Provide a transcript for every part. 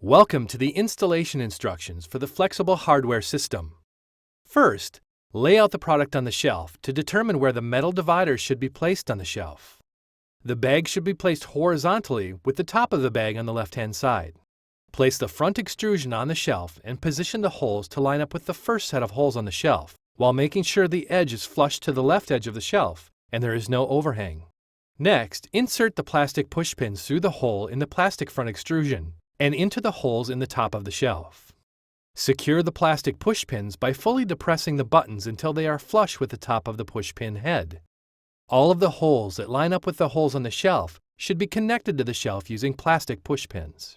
Welcome to the installation instructions for the flexible hardware system. First, lay out the product on the shelf to determine where the metal dividers should be placed on the shelf. The bag should be placed horizontally with the top of the bag on the left-hand side. Place the front extrusion on the shelf and position the holes to line up with the first set of holes on the shelf, while making sure the edge is flush to the left edge of the shelf and there is no overhang. Next, insert the plastic push pins through the hole in the plastic front extrusion and into the holes in the top of the shelf. Secure the plastic push pins by fully depressing the buttons until they are flush with the top of the push pin head. All of the holes that line up with the holes on the shelf should be connected to the shelf using plastic push pins.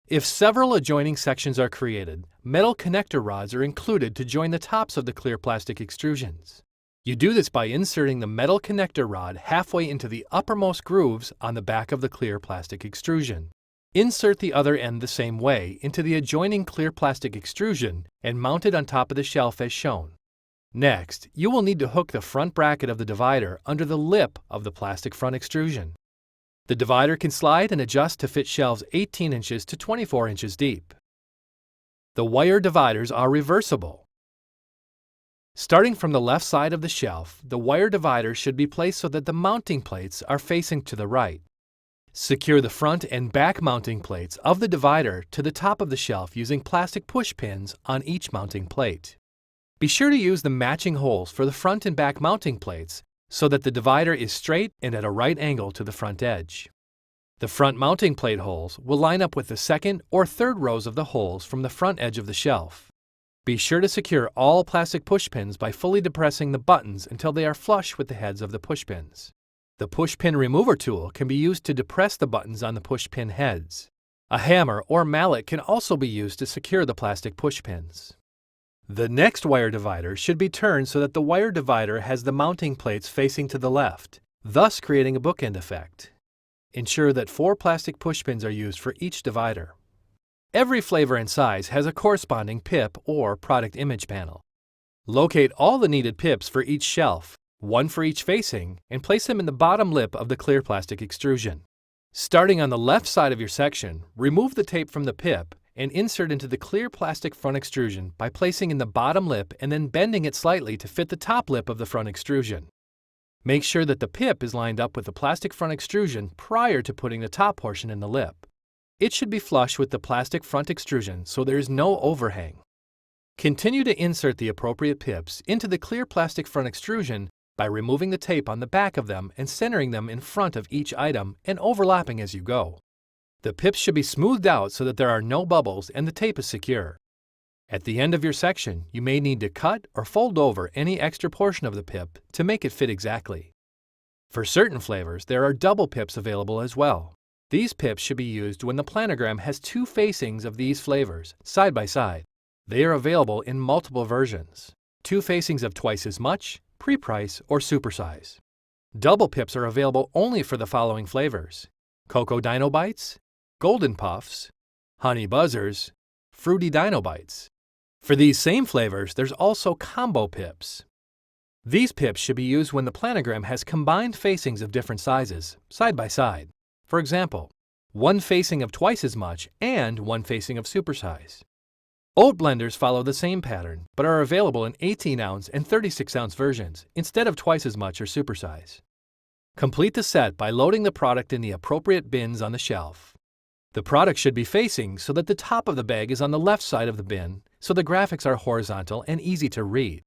If several adjoining sections are created, metal connector rods are included to join the tops of the clear plastic extrusions. You do this by inserting the metal connector rod halfway into the uppermost grooves on the back of the clear plastic extrusion. Insert the other end the same way into the adjoining clear plastic extrusion and mount it on top of the shelf as shown. Next, you will need to hook the front bracket of the divider under the lip of the plastic front extrusion. The divider can slide and adjust to fit shelves 18 inches to 24 inches deep. The wire dividers are reversible. Starting from the left side of the shelf, the wire dividers should be placed so that the mounting plates are facing to the right. Secure the front and back mounting plates of the divider to the top of the shelf using plastic push pins on each mounting plate. Be sure to use the matching holes for the front and back mounting plates so that the divider is straight and at a right angle to the front edge. The front mounting plate holes will line up with the second or third rows of the holes from the front edge of the shelf. Be sure to secure all plastic push pins by fully depressing the buttons until they are flush with the heads of the push pins. The push pin remover tool can be used to depress the buttons on the push pin heads. A hammer or mallet can also be used to secure the plastic push pins. The next wire divider should be turned so that the wire divider has the mounting plates facing to the left, thus creating a bookend effect. Ensure that 4 plastic push pins are used for each divider. Every flavor and size has a corresponding pip or product image panel. Locate all the needed pips for each shelf, one for each facing, and place them in the bottom lip of the clear plastic extrusion. Starting on the left side of your section, remove the tape from the pip and insert into the clear plastic front extrusion by placing in the bottom lip and then bending it slightly to fit the top lip of the front extrusion. Make sure that the pip is lined up with the plastic front extrusion prior to putting the top portion in the lip. It should be flush with the plastic front extrusion so there is no overhang. Continue to insert the appropriate pips into the clear plastic front extrusion by removing the tape on the back of them and centering them in front of each item and overlapping as you go. The pips should be smoothed out so that there are no bubbles and the tape is secure. At the end of your section, you may need to cut or fold over any extra portion of the pip to make it fit exactly. For certain flavors, there are double pips available as well. These pips should be used when the planogram has 2 facings of these flavors, side by side. They are available in multiple versions. 2 facings of twice as much, pre-price, or supersize. Double pips are available only for the following flavors: Cocoa Dino Bites, Golden Puffs, Honey Buzzers, Fruity Dino Bites. For these same flavors, there's also combo pips. These pips should be used when the planogram has combined facings of different sizes, side by side. For example, 1 facing of twice as much and 1 facing of supersize. Oat blenders follow the same pattern, but are available in 18-ounce and 36-ounce versions instead of twice as much or supersize. Complete the set by loading the product in the appropriate bins on the shelf. The product should be facing so that the top of the bag is on the left side of the bin, so the graphics are horizontal and easy to read.